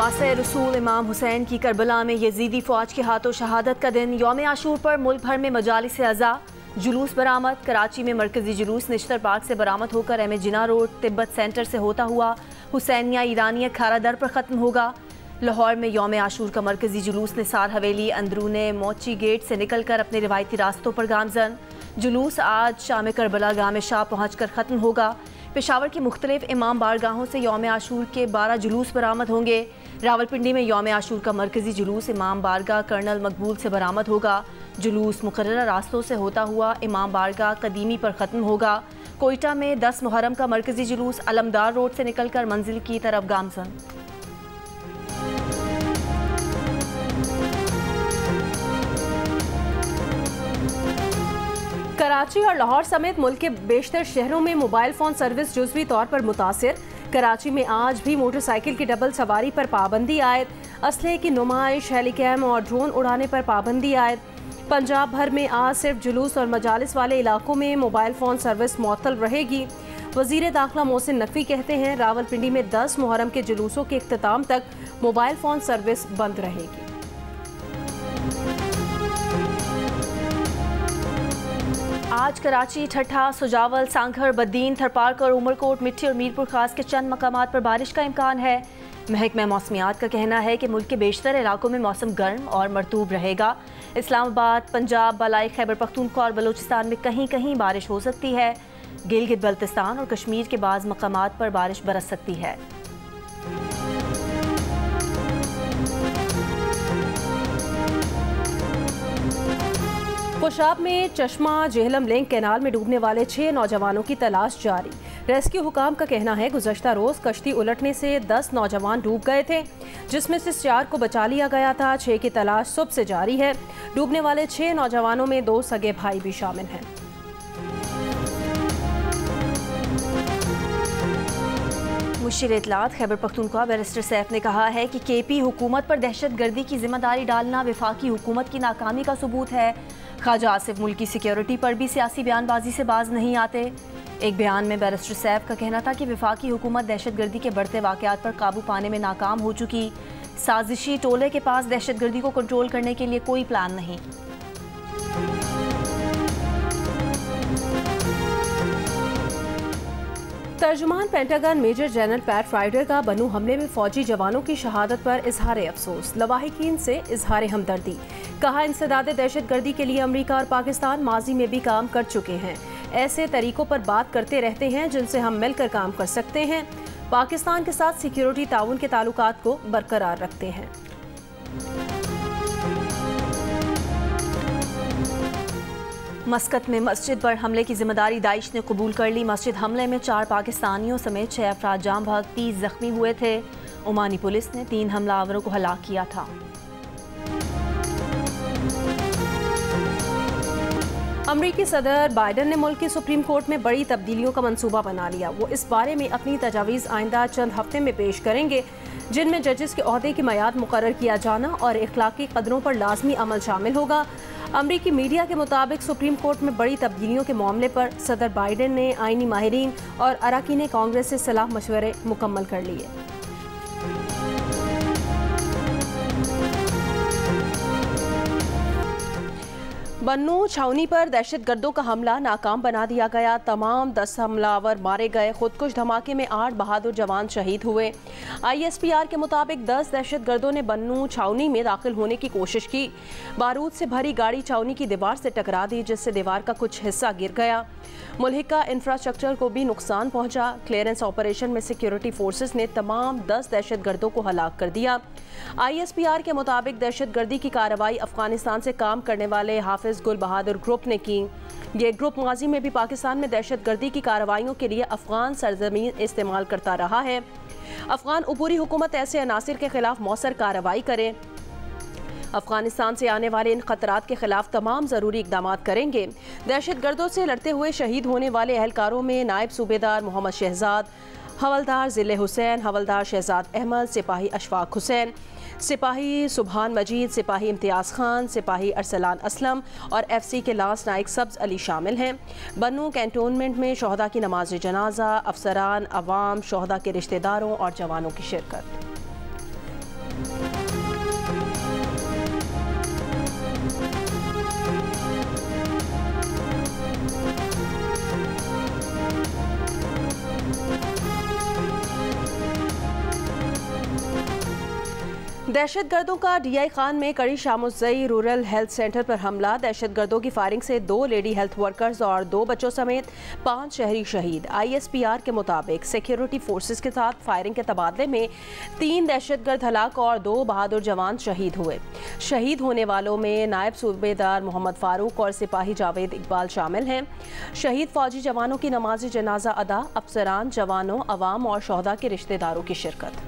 वासे रसूल इमाम हुसैन की करबला में यजीदी फ़ौज के हाथों शहादत का दिन। यौम आशूर पर मुल्क भर में मजालिस अज़ा जुलूस बरामद। कराची में मरकजी जुलूस निश्तर पार्क से बरामद होकर अहमद जिना रोड तिब्बत सेंटर से होता हुआ हुसैनिया ईरानिया खारा दर पर ख़त्म होगा। लाहौर में यौम आशूर का मरकजी जुलूस निसार हवेली अंदरूने मोची गेट से निकल कर अपने रिवायती रास्तों पर गामजन। जुलूस आज शाम करबला गाम शाह पहुँच कर ख़त्म होगा। पेशावर की मुख्तलिफ इमाम बारगाहों से यौम आशूर के 12 जुलूस बरामद होंगे। रावलपिंडी में यौम आशूर का मरकजी जुलूस इमाम बारगाह कर्नल मकबूल से बरामद होगा। जुलूस मुकर्रर रास्तों से होता हुआ इमाम बारगाह कदीमी पर ख़त्म होगा। कोयटा में 10 मुहर्रम का मरकजी जुलूस अलमदार रोड से निकलकर मंजिल की तरफ गामजन। कराची और लाहौर समेत मुल्क के बेशतर शहरों में मोबाइल फ़ोन सर्विस जुज़वी तौर पर मुतासिर। कराची में आज भी मोटरसाइकिल की डबल सवारी पर पाबंदी आयद। असलहे की नुमाइश, हेलीकैम और ड्रोन उड़ाने पर पाबंदी आयद। पंजाब भर में आज सिर्फ जुलूस और मजालिस वाले इलाकों में मोबाइल फ़ोन सर्विस मुअत्तल रहेगी। वज़ीर दाखिला मोहसिन नकवी कहते हैं रावलपिंडी में 10 मुहर्रम के जुलूसों के इख्तिताम तक मोबाइल फ़ोन सर्विस बंद रहेगी। आज कराची, ठट्ठा, सुजावल, सांघर, बद्दीन, थरपारकर, उमरकोट, मिट्टी और मीरपुर खास के चंद मकामात पर बारिश का इम्कान है। महकमा मौसमियात का कहना है कि मुल्क के बेशतर इलाकों में मौसम गर्म और मरतूब रहेगा। इस्लामाबाद, पंजाब, बलाई खैबर पख्तूनख्वा और बलूचिस्तान में कहीं कहीं बारिश हो सकती है। गिलगित बल्तिस्तान और कश्मीर के बाज़ मकामात पर बारिश बरस सकती है। कोशाब में चश्मा जेहलम लिंक कैनाल में डूबने वाले 6 नौजवानों की तलाश जारी। रेस्क्यू हुकाम का कहना है गुज़श्ता रोज़ कश्ती उलटने से 10 नौजवान डूब गए थे, जिसमें से 4 को बचा लिया गया था। 6 की तलाश सुबह से जारी है। डूबने वाले 6 नौजवानों में 2 सगे भाई भी शामिल हैं। मुशीर इत्तलात खैबर पख्तूनख्वा बैरिस्टर सैफ ने कहा है कि केपी हुकूमत पर दहशत गर्दी की जिम्मेदारी डालना वफाकी हुकूमत की नाकामी का सबूत है। ख्वाजा आसिफ मुल्क की सिक्योरिटी पर भी सियासी बयानबाजी से बाज नहीं आते। एक बयान में बैरिस्टर सैफ का कहना था कि वफाकी हुकूमत दहशत गर्दी के बढ़ते वाक़यात पर काबू पाने में नाकाम हो चुकी। साजिशी टोले के पास दहशत गर्दी को कंट्रोल करने के लिए कोई प्लान नहीं। तर्जुमान पेंटागन मेजर जनरल पैट फ्राइडर का बनू हमले में फौजी जवानों की शहादत पर इजहार अफसोस। लवाहिकीन से इजहार हमदर्दी। कहा इंसदाद दहशत गर्दी के लिए अमरीका और पाकिस्तान माजी में भी काम कर चुके हैं। ऐसे तरीकों पर बात करते रहते हैं जिनसे हम मिलकर काम कर सकते हैं। पाकिस्तान के साथ सिक्योरिटी ताउन के ताल्लुकात को बरकरार रखते हैं। मस्कत में मस्जिद पर हमले की जिम्मेदारी दाइश ने कबूल कर ली। मस्जिद हमले में 4 पाकिस्तानियों समेत 6 अफराद जाम भाग, 30 जख्मी हुए थे। ओमानी पुलिस ने 3 हमलावरों को हलाक किया था। अमरीकी सदर बाइडन ने मुल्क की सुप्रीम कोर्ट में बड़ी तब्दीलियों का मंसूबा बना लिया। वो इस बारे में अपनी तजावीज़ आइंदा चंद हफ्ते में पेश करेंगे, जिनमें जजेस के ओहदे की मियाद मुकर्रर किया जाना और इखलाकी कदरों पर लाजमी अमल शामिल होगा। अमरीकी मीडिया के मुताबिक सुप्रीम कोर्ट में बड़ी तब्दीलियों के मामले पर सदर बाइडन ने आईनी माहिरीन और अरकान कांग्रेस से सलाह मशवरे मुकम्मल कर लिए। बन्नू छावनी पर दहशतगर्दों का हमला नाकाम बना दिया गया। तमाम 10 हमलावर मारे गए। खुदकुश धमाके में 8 बहादुर जवान शहीद हुए। ISPR के मुताबिक 10 दहशतगर्दों ने बन्नू छावनी में दाखिल होने की कोशिश की। बारूद से भरी गाड़ी छावनी की दीवार से टकरा दी, जिससे दीवार का कुछ हिस्सा गिर गया। मुल्हिका इंफ्रास्ट्रक्चर को भी नुकसान पहुंचा। क्लियरेंस ऑपरेशन में सिक्योरिटी फोर्सेस ने तमाम 10 दहशतगर्दों को हलाक कर दिया। ISPR के मुताबिक दहशतगर्दी की कार्रवाई अफगानिस्तान से काम करने वाले हाफिज गुल बहादुर ग्रुप ने की। ये ग्रुप माजी में भी पाकिस्तान में दहशतगर्दी की कार्रवाइयों के लिए अफगान सरजमीन इस्तेमाल करता रहा है। अफगान उबूरी हुकूमत ऐसे अनासिर के खिलाफ मौसर कार्रवाई करे। अफगानिस्तान से आने वाले इन खतरात के खिलाफ तमाम ज़रूरी इकदाम करेंगे। दहशतगर्दों से लड़ते हुए शहीद होने वाले एहलकारों में नायब सूबेदार मोहम्मद शहजाद, हवलदार ज़िले हुसैन, हवलदार शहजाद अहमद, सिपाही अशफाक हुसैन, सिपाही सुबहान मजीद, सिपाही इम्तियाज़ खान, सिपाही अरसलान असलम और FC के लांस नाइक सब्ज़ अली शामिल हैं। बन्नू कैंटोनमेंट में शोहदा की नमाज जनाजा, अफसरान, अवाम, शोहदा के रिश्तेदारों और जवानों की शिरकत। दहशतगर्दों का डीआई खान में कड़ी शामुज़ई रूरल हेल्थ सेंटर पर हमला। दहशतगर्दों की फायरिंग से 2 लेडी हेल्थ वर्कर्स और 2 बच्चों समेत 5 शहरी शहीद। ISPR के मुताबिक सिक्योरिटी फोर्सेस के साथ फायरिंग के तबादले में 3 दहशतगर्द हलाक और 2 बहादुर जवान शहीद हुए। शहीद होने वालों में नायब सूबेदार मोहम्मद फारूक और सिपाही जावेद इकबाल शामिल हैं। शहीद फौजी जवानों की नमाज जनाजा अदा, अफसरान, जवानों, अवाम और शोहदा के रिश्तेदारों की शिरकत।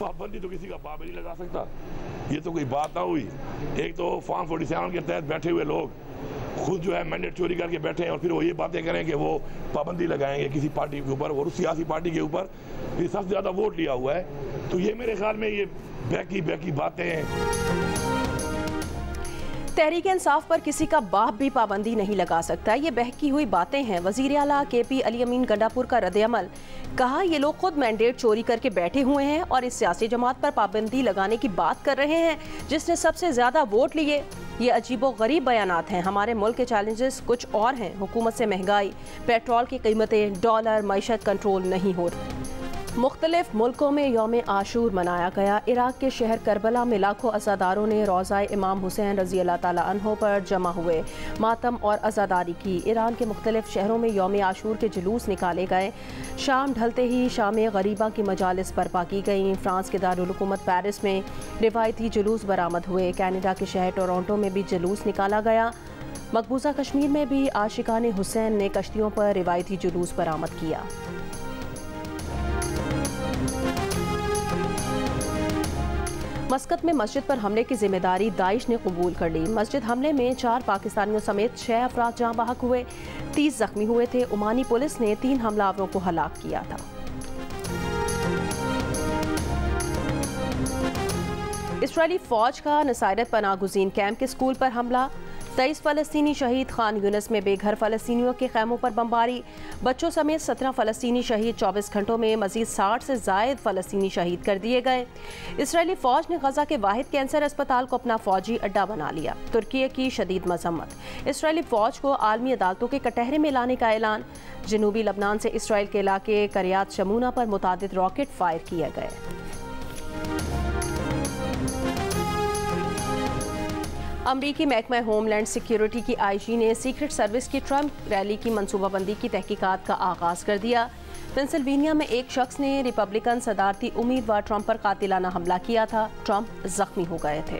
पाबंदी तो किसी का बाप नहीं लगा सकता, ये तो कोई बात ना हुई। एक तो फॉर्म 47 के तहत बैठे हुए लोग खुद जो है मैंडेट चोरी करके बैठे हैं और फिर वो ये बातें करें कि वो पाबंदी लगाएंगे किसी पार्टी के ऊपर और उस सियासी पार्टी के ऊपर फिर सबसे ज़्यादा वोट लिया हुआ है। तो ये मेरे ख्याल में ये बहकी बातें हैं। तहरीक इंसाफ पर किसी का बाप भी पाबंदी नहीं लगा सकता, ये बहकी हुई बातें हैं। वज़ीर आला KP अली अमीन गंडापुर का रद्द-ए-अमल, कहा ये लोग खुद मैंडेट चोरी करके बैठे हुए हैं और इस सियासी जमात पर पाबंदी लगाने की बात कर रहे हैं जिसने सबसे ज़्यादा वोट लिए। ये अजीबो गरीब बयानात हैं। हमारे मुल्क के चैलेंजेस कुछ और हैं। हुकूमत से महंगाई, पेट्रोल की कीमतें, डॉलर, मईशत कंट्रोल नहीं हो रही। मुख्तलिफ मुल्कों में यौम आशूर मनाया गया। इराक के शहर करबला में लाखों अज़ादारों ने रोज़ा इमाम हुसैन रज़ी अल्लाह ताला अन्हो पर जमा हुए मातम और अज़ादारी की। ईरान के मुख्तलिफ शहरों में यौम आशूर के जुलूस निकाले गए। शाम ढलते ही शाम गरीबा की मजालिस बर्पा की गई। फ्रांस के दारुल हुकूमत पेरिस में रिवायती जुलूस बरामद हुए। कनाडा के शहर टोरंटो में भी जुलूस निकाला गया। मकबूजा कश्मीर में भी आशिकान हुसैन ने कश्तियों पर रिवायती जुलूस बरामद किया। मस्कत में मस्जिद पर हमले की जिम्मेदारी दाइश ने कबूल कर ली। मस्जिद हमले में 4 पाकिस्तानियों समेत 6 अफराद जाँ बहक हुए, 30 जख्मी हुए थे। ओमानी पुलिस ने 3 हमलावरों को हलाक किया था। इसराइली फौज का नसायरत पनाहगुज़ीन कैंप के स्कूल पर हमला। 23 फ़लस्तीनी शहीद। खान यूनिस में बेघर फ़लस्तीनियों के खैमों पर बमबारी। बच्चों समेत 17 फ़लस्तीनी शहीद। 24 घंटों में मज़ीद 60 से ज़ायद फ़लस्तीनी शहीद कर दिए गए। इसराइली फ़ौज ने गज़ा के वाहिद कैंसर अस्पताल को अपना फ़ौजी अड्डा बना लिया। तुर्की की शदीद मज़म्मत। इसराइली फ़ौज को आलमी अदालतों के कटहरे में लाने का ऐलान। जनूबी लबनान से इसराइल के इलाके करियात शमूना पर मुतादिद रॉकेट फायर किए गए। अमरीकी महकमा होमलैंड सिक्योरिटी की IG ने सीक्रेट सर्विस की ट्रंप रैली की मनसूबाबंदी की तहकीकात का आगाज़ कर दिया। पेंसिल्वेनिया में एक शख्स ने रिपब्लिकन सदारती उम्मीदवार ट्रंप पर कातिलाना हमला किया था। ट्रंप जख्मी हो गए थे।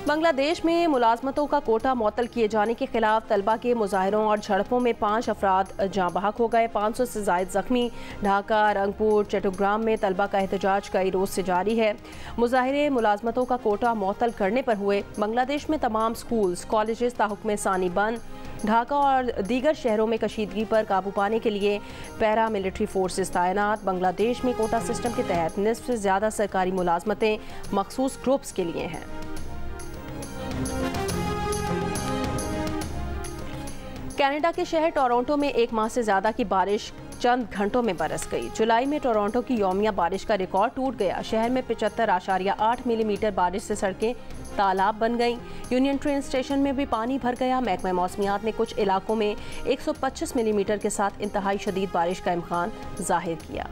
बांग्लादेश में मुलाजमतों का कोटा मुअत्तल किए जाने के खिलाफ तलबा के मुजाहरों और झड़पों में 5 अफराद जाँ बहक हो गए, 500 से ज़ायद जख्मी। ढाका, रंगपुर, चट्टग्राम में तलबा का एहतजाज कई रोज़ से जारी है। मुजाहरे मुलाजमतों का कोटा मुअत्तल करने पर हुए। बांग्लादेश में तमाम स्कूल्स, कॉलेजेस ताहुक्म सानी बंद। ढाका और दीगर शहरों में कशीदगी पर काबू पाने के लिए पैरा मिलिट्री फोर्सेस तैनात। बांग्लादेश में कोटा सिस्टम के तहत निस्फ से ज़्यादा सरकारी मुलाजमतें मखसूस ग्रुप्स के लिए हैं। कनाडा के शहर टोरंटो में 1 माह से ज़्यादा की बारिश चंद घंटों में बरस गई। जुलाई में टोरंटो की यौमिया बारिश का रिकॉर्ड टूट गया। शहर में 75.8 मिलीमीटर बारिश से सड़कें तालाब बन गईं। यूनियन ट्रेन स्टेशन में भी पानी भर गया। महकमा मौसमियात ने कुछ इलाकों में 125 मिलीमीटर के साथ इंतहाई शदीद बारिश का इम्कान जाहिर किया।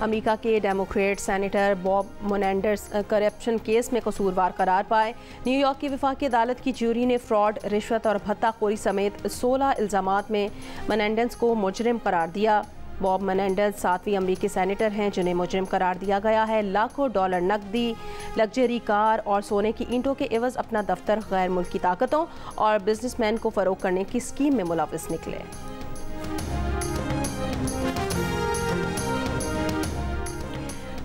अमेरिका के Democrat senator Bob Menendez corruption case में कसूरवार करार पाए। न्यूयॉर्क की वफाकी अदालत की ज्यूरी ने फ्रॉड, रिश्वत और भत्ताखोरी समेत 16 इल्ज़ामात में मेनेंडेस को मुजरिम करार दिया। बॉब मेनेंडेस 7वीं अमेरिकी सेनेटर हैं जिन्हें मुजरिम करार दिया गया है। लाखों डॉलर नकदी, लग्जरी कार और सोने की ईंटों के एवज अपना दफ्तर गैर मुल्की ताकतों और बिजनेसमैन को फ़रोग करने की स्कीम में मुलविस निकले।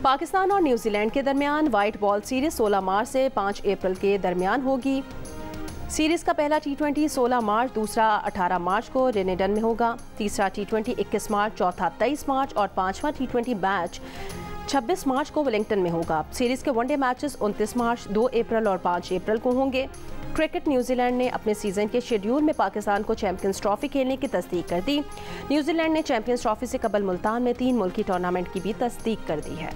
पाकिस्तान और न्यूजीलैंड के दरमियान वाइट बॉल सीरीज 16 मार्च से 5 अप्रैल के दरमियान होगी। सीरीज का पहला T20 16 मार्च, दूसरा 18 मार्च को डेनेडन में होगा। तीसरा T20 21 मार्च, चौथा 23 मार्च और 5वां T20 मैच 26 मार्च को वेलिंगटन में होगा। सीरीज के वनडे मैचेस 29 मार्च, 2 अप्रैल और 5 अप्रैल को होंगे। क्रिकेट न्यूजीलैंड ने अपने सीजन के शेड्यूल में पाकिस्तान को चैंपियंस ट्रॉफी खेलने की तस्दीक कर दी। न्यूजीलैंड ने चैंपियंस ट्रॉफी से कबल मुल्तान में 3 मुल्की टूर्नामेंट की भी तस्दीक कर दी है।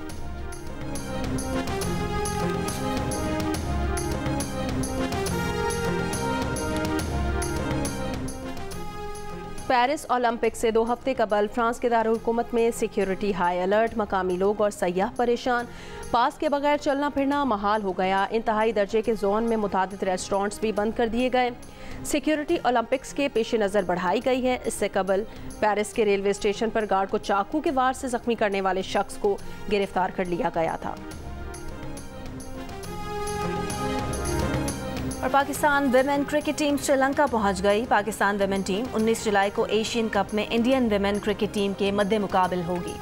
पेरिस ओलंपिक से 2 हफ्ते कबल फ्रांस के दारुल-हुकूमत में सिक्योरिटी हाई अलर्ट, मकामी लोग और सयाह परेशान। पास के बगैर चलना फिरना महाल हो गया। इंतहाई दर्जे के जोन में मुतादिद रेस्टोरेंट्स भी बंद कर दिए गए। सिक्योरिटी ओलंपिक्स के पेश नज़र बढ़ाई गई है। इससे कबल पेरिस के रेलवे स्टेशन पर गार्ड को चाकू के वार से जख्मी करने वाले शख्स को गिरफ्तार कर लिया गया था। और Pakistan women cricket team Sri Lanka पहुंच गई। पाकिस्तान विमेन टीम 19 जुलाई को एशियन कप में इंडियन विमेन क्रिकेट टीम के मद्दे मुकाबिल होगी।